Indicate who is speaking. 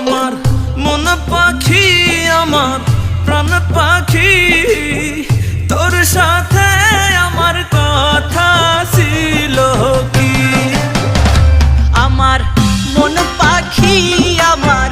Speaker 1: আমার মন পাখি, আমার প্রাণ পাখি, তোর সাথে আমার কথা ছিল কি?
Speaker 2: আমার মন পাখি, আমার